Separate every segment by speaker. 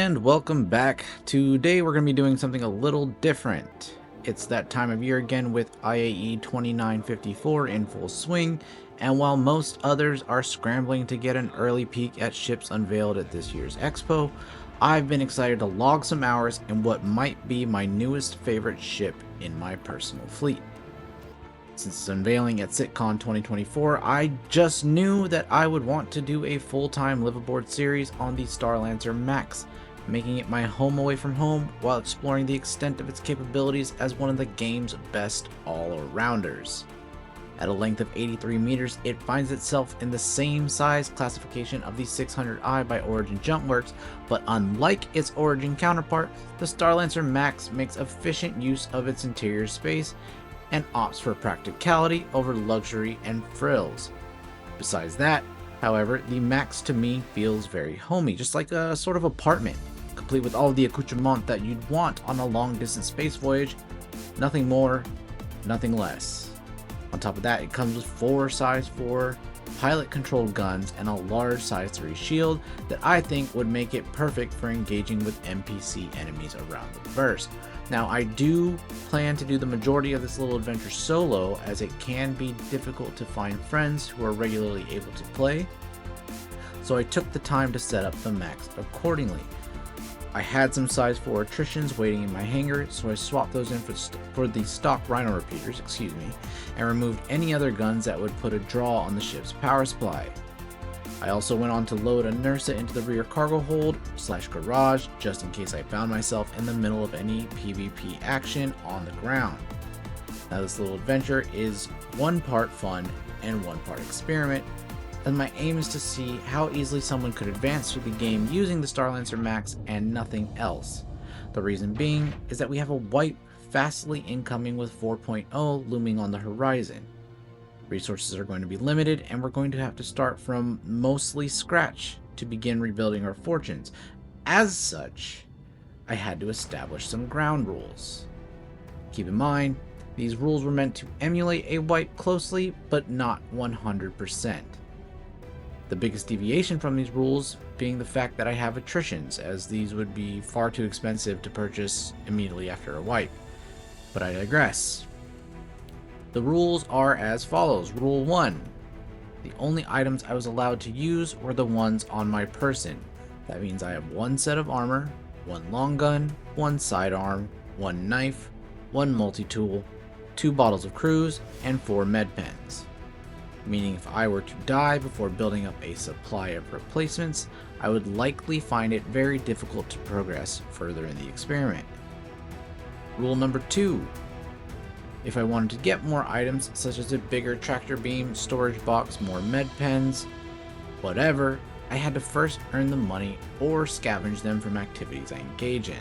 Speaker 1: And welcome back. Today we're going to be doing something a little different. It's that time of year again with IAE 2954 in full swing, and while most others are scrambling to get an early peek at ships unveiled at this year's expo, I've been excited to log some hours in what might be my newest favorite ship in my personal fleet. Since its unveiling at SitCon 2024, I just knew that I would want to do a full-time liveaboard series on the Starlancer Max, making it my home away from home while exploring the extent of its capabilities as one of the game's best all-arounders. At a length of 83 meters, it finds itself in the same size classification of the 600i by Origin Jumpworks, but unlike its Origin counterpart, the Starlancer Max makes efficient use of its interior space and opts for practicality over luxury and frills. Besides that, however, the Max to me feels very homey, just like a sort of apartment, complete with all of the accoutrement that you'd want on a long-distance space voyage. Nothing more, nothing less. On top of that, it comes with 4 size 4 pilot-controlled guns and a large size 3 shield that I think would make it perfect for engaging with NPC enemies around the verse. Now, I do plan to do the majority of this little adventure solo, as it can be difficult to find friends who are regularly able to play, so I took the time to set up the Max accordingly. I had some size 4 attritions waiting in my hangar, so I swapped those in for the stock Rhino repeaters, and removed any other guns that would put a draw on the ship's power supply. I also went on to load a Nursa into the rear cargo hold / garage, just in case I found myself in the middle of any PvP action on the ground. Now, this little adventure is one part fun and one part experiment, and my aim is to see how easily someone could advance through the game using the Starlancer Max and nothing else. The reason being is that we have a wipe fastly incoming with 4.0 looming on the horizon. Resources are going to be limited, and we're going to have to start from mostly scratch to begin rebuilding our fortunes. As such, I had to establish some ground rules. Keep in mind, these rules were meant to emulate a wipe closely, but not 100%. The biggest deviation from these rules being the fact that I have attritions, as these would be far too expensive to purchase immediately after a wipe. But I digress. The rules are as follows. Rule 1. The only items I was allowed to use were the ones on my person. That means I have 1 set of armor, 1 long gun, 1 sidearm, 1 knife, 1 multi-tool, 2 bottles of cruise, and 4 med pens. Meaning if I were to die before building up a supply of replacements, I would likely find it very difficult to progress further in the experiment. Rule number 2. If I wanted to get more items, such as a bigger tractor beam, storage box, more med pens, whatever, I had to first earn the money or scavenge them from activities I engage in.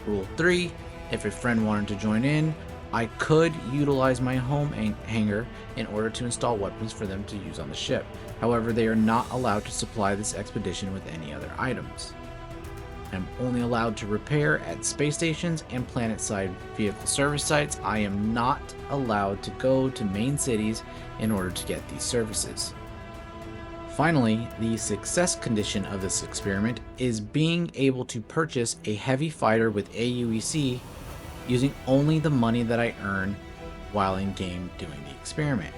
Speaker 1: Rule 3. If a friend wanted to join in, I could utilize my home hangar in order to install weapons for them to use on the ship. However, they are not allowed to supply this expedition with any other items. I'm only allowed to repair at space stations and planet-side vehicle service sites. I am not allowed to go to main cities in order to get these services. Finally, the success condition of this experiment is being able to purchase a heavy fighter with AUEC using only the money that I earn while in-game doing the experiment.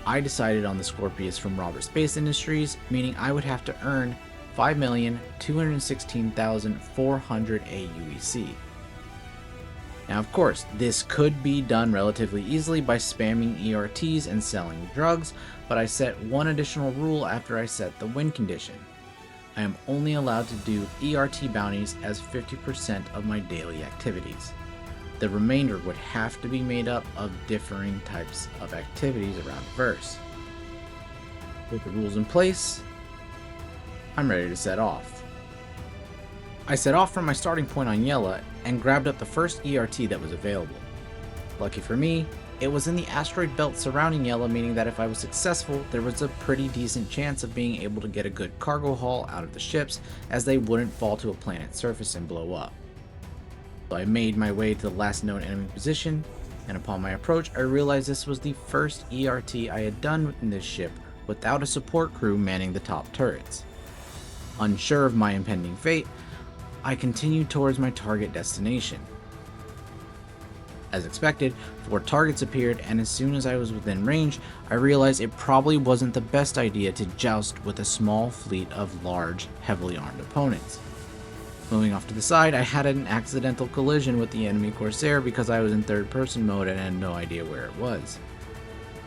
Speaker 1: I decided on the Scorpius from Robert Space Industries, meaning I would have to earn 5,216,400 AUEC. Now, of course, this could be done relatively easily by spamming ERTs and selling drugs, but I set one additional rule after I set the win condition. I am only allowed to do ERT bounties as 50% of my daily activities. The remainder would have to be made up of differing types of activities around the verse. With the rules in place, I'm ready to set off. I set off from my starting point on Yela and grabbed up the first ERT that was available. Lucky for me, it was in the asteroid belt surrounding Yela, meaning that if I was successful, there was a pretty decent chance of being able to get a good cargo haul out of the ships, as they wouldn't fall to a planet's surface and blow up. So I made my way to the last known enemy position, and upon my approach, I realized this was the first ERT I had done within this ship without a support crew manning the top turrets. Unsure of my impending fate, I continued towards my target destination. As expected, 4 targets appeared, and as soon as I was within range, I realized it probably wasn't the best idea to joust with a small fleet of large, heavily armed opponents. Moving off to the side, I had an accidental collision with the enemy Corsair because I was in third-person mode and had no idea where it was.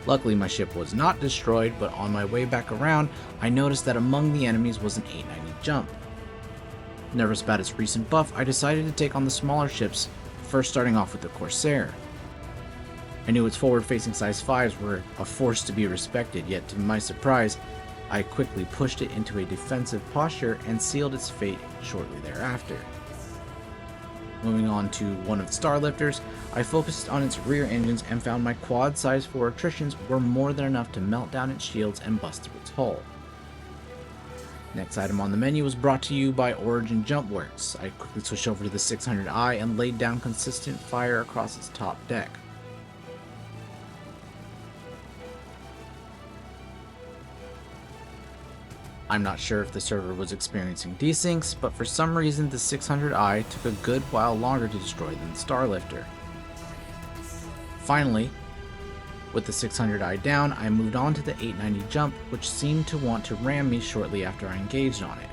Speaker 1: Luckily, my ship was not destroyed, but on my way back around, I noticed that among the enemies was an 890 jump. Nervous about its recent buff, I decided to take on the smaller ships, first starting off with the Corsair. I knew its forward-facing size 5s were a force to be respected, yet to my surprise, I quickly pushed it into a defensive posture and sealed its fate shortly thereafter. Moving on to one of the Starlifters, I focused on its rear engines and found my quad size 4 attritions were more than enough to melt down its shields and bust through its hull. Next item on the menu was brought to you by Origin Jumpworks. I quickly switched over to the 600i and laid down consistent fire across its top deck. I'm not sure if the server was experiencing desyncs, but for some reason the 600i took a good while longer to destroy than the Starlifter. Finally, with the 600i down, I moved on to the 890 jump, which seemed to want to ram me shortly after I engaged on it.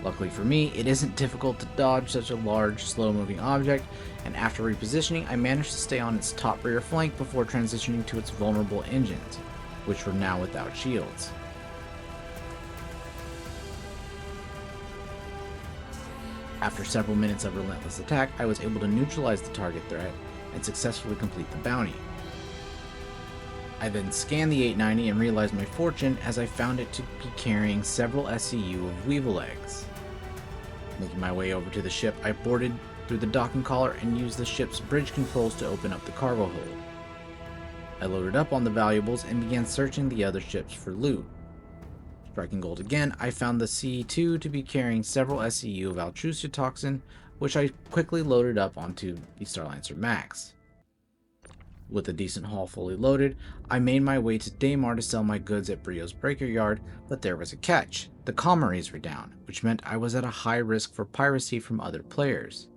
Speaker 1: Luckily for me, it isn't difficult to dodge such a large, slow-moving object, and after repositioning, I managed to stay on its top rear flank before transitioning to its vulnerable engines, which were now without shields. After several minutes of relentless attack, I was able to neutralize the target threat and successfully complete the bounty. I then scanned the 890 and realized my fortune as I found it to be carrying several SCU of Weevil eggs. Making my way over to the ship, I boarded through the docking collar and used the ship's bridge controls to open up the cargo hold. I loaded up on the valuables and began searching the other ships for loot. Striking gold again, I found the C2 to be carrying several SCU of Altrusia-Toxin, which I quickly loaded up onto the Starlancer Max. With a decent haul fully loaded, I made my way to Daymar to sell my goods at Brio's Breaker Yard, but there was a catch. The comm arrays were down, which meant I was at a high risk for piracy from other players.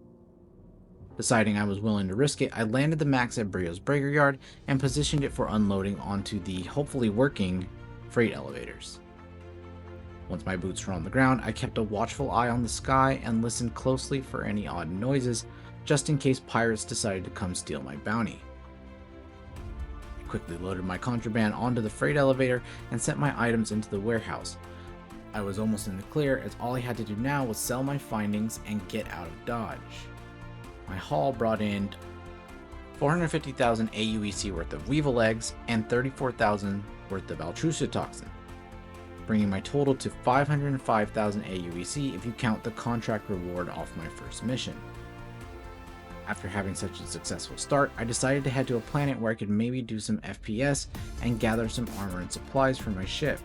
Speaker 1: Deciding I was willing to risk it, I landed the Max at Brio's Breaker Yard and positioned it for unloading onto the hopefully working freight elevators. Once my boots were on the ground, I kept a watchful eye on the sky and listened closely for any odd noises, just in case pirates decided to come steal my bounty. I quickly loaded my contraband onto the freight elevator and sent my items into the warehouse. I was almost in the clear, as all I had to do now was sell my findings and get out of Dodge. My haul brought in 450,000 AUEC worth of Weevil eggs and 34,000 worth of Altrusia-Toxin, bringing my total to 505,000 AUEC if you count the contract reward off my first mission. After having such a successful start, I decided to head to a planet where I could maybe do some FPS and gather some armor and supplies for my ship.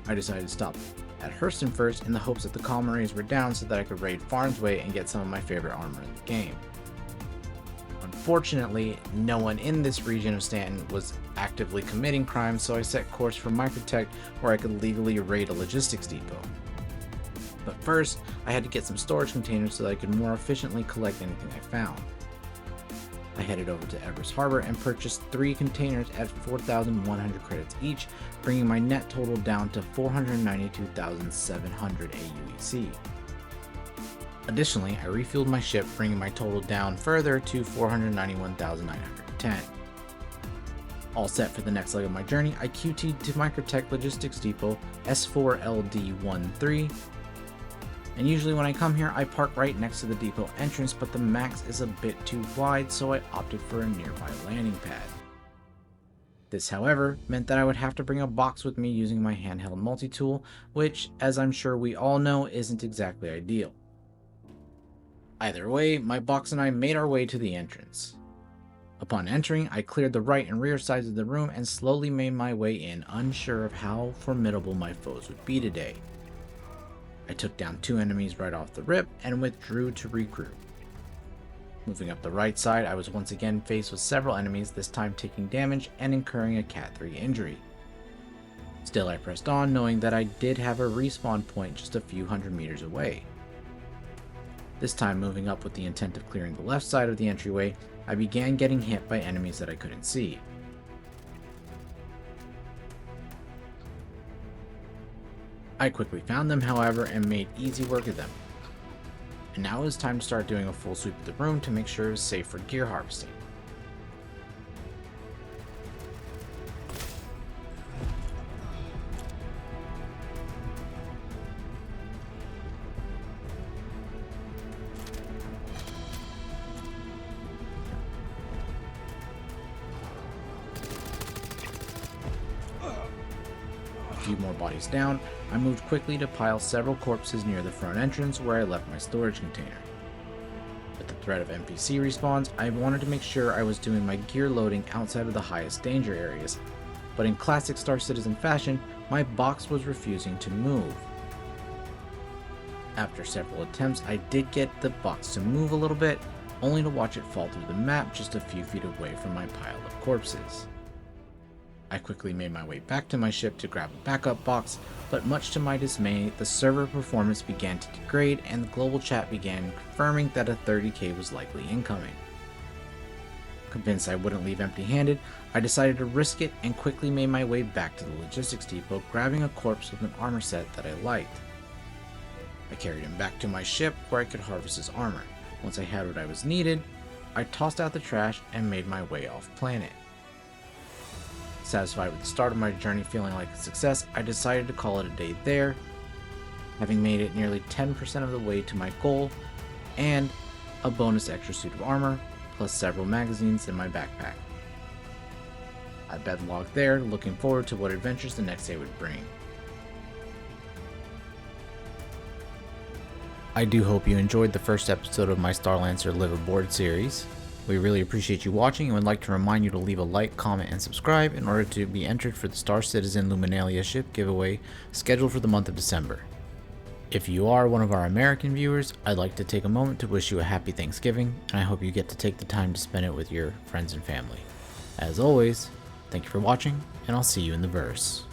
Speaker 1: I decided to stop at Hurston first in the hopes that the comm arrays were down so that I could raid Farnsway and get some of my favorite armor in the game. Unfortunately, no one in this region of Stanton was actively committing crimes, so I set course for Microtech where I could legally raid a logistics depot. But first, I had to get some storage containers so that I could more efficiently collect anything I found. I headed over to Everest Harbor and purchased 3 containers at 4,100 credits each, bringing my net total down to 492,700 AUEC. Additionally, I refueled my ship, bringing my total down further to 491,910. All set for the next leg of my journey, I QT'd to Microtech Logistics Depot S4LD13. And usually when I come here, I park right next to the depot entrance, but the Max is a bit too wide, so I opted for a nearby landing pad. This, however, meant that I would have to bring a box with me using my handheld multi-tool, which, as I'm sure we all know, isn't exactly ideal. Either way, my box and I made our way to the entrance. Upon entering, I cleared the right and rear sides of the room and slowly made my way in, unsure of how formidable my foes would be today. I took down 2 enemies right off the rip and withdrew to regroup. Moving up the right side, I was once again faced with several enemies, this time taking damage and incurring a Cat 3 injury. Still, I pressed on, knowing that I did have a respawn point just a few hundred meters away. This time, moving up with the intent of clearing the left side of the entryway, I began getting hit by enemies that I couldn't see. I quickly found them, however, and made easy work of them. And now it was time to start doing a full sweep of the room to make sure it was safe for gear harvesting. A few more bodies down, I moved quickly to pile several corpses near the front entrance where I left my storage container. With the threat of NPC respawns, I wanted to make sure I was doing my gear loading outside of the highest danger areas, but in classic Star Citizen fashion, my box was refusing to move. After several attempts, I did get the box to move a little bit, only to watch it fall through the map just a few feet away from my pile of corpses. I quickly made my way back to my ship to grab a backup box, but much to my dismay, the server performance began to degrade and the global chat began confirming that a 30k was likely incoming. Convinced I wouldn't leave empty-handed, I decided to risk it and quickly made my way back to the logistics depot, grabbing a corpse with an armor set that I liked. I carried him back to my ship where I could harvest his armor. Once I had what I was needed, I tossed out the trash and made my way off planet. Satisfied with the start of my journey feeling like a success, I decided to call it a day there, having made it nearly 10% of the way to my goal, and a bonus extra suit of armor, plus several magazines in my backpack. I bedlogged there, looking forward to what adventures the next day would bring. I do hope you enjoyed the first episode of my Starlancer Live Aboard series. We really appreciate you watching and would like to remind you to leave a like, comment, and subscribe in order to be entered for the Star Citizen Luminalia ship giveaway scheduled for the month of December. If you are one of our American viewers, I'd like to take a moment to wish you a happy Thanksgiving, and I hope you get to take the time to spend it with your friends and family. As always, thank you for watching, and I'll see you in the verse.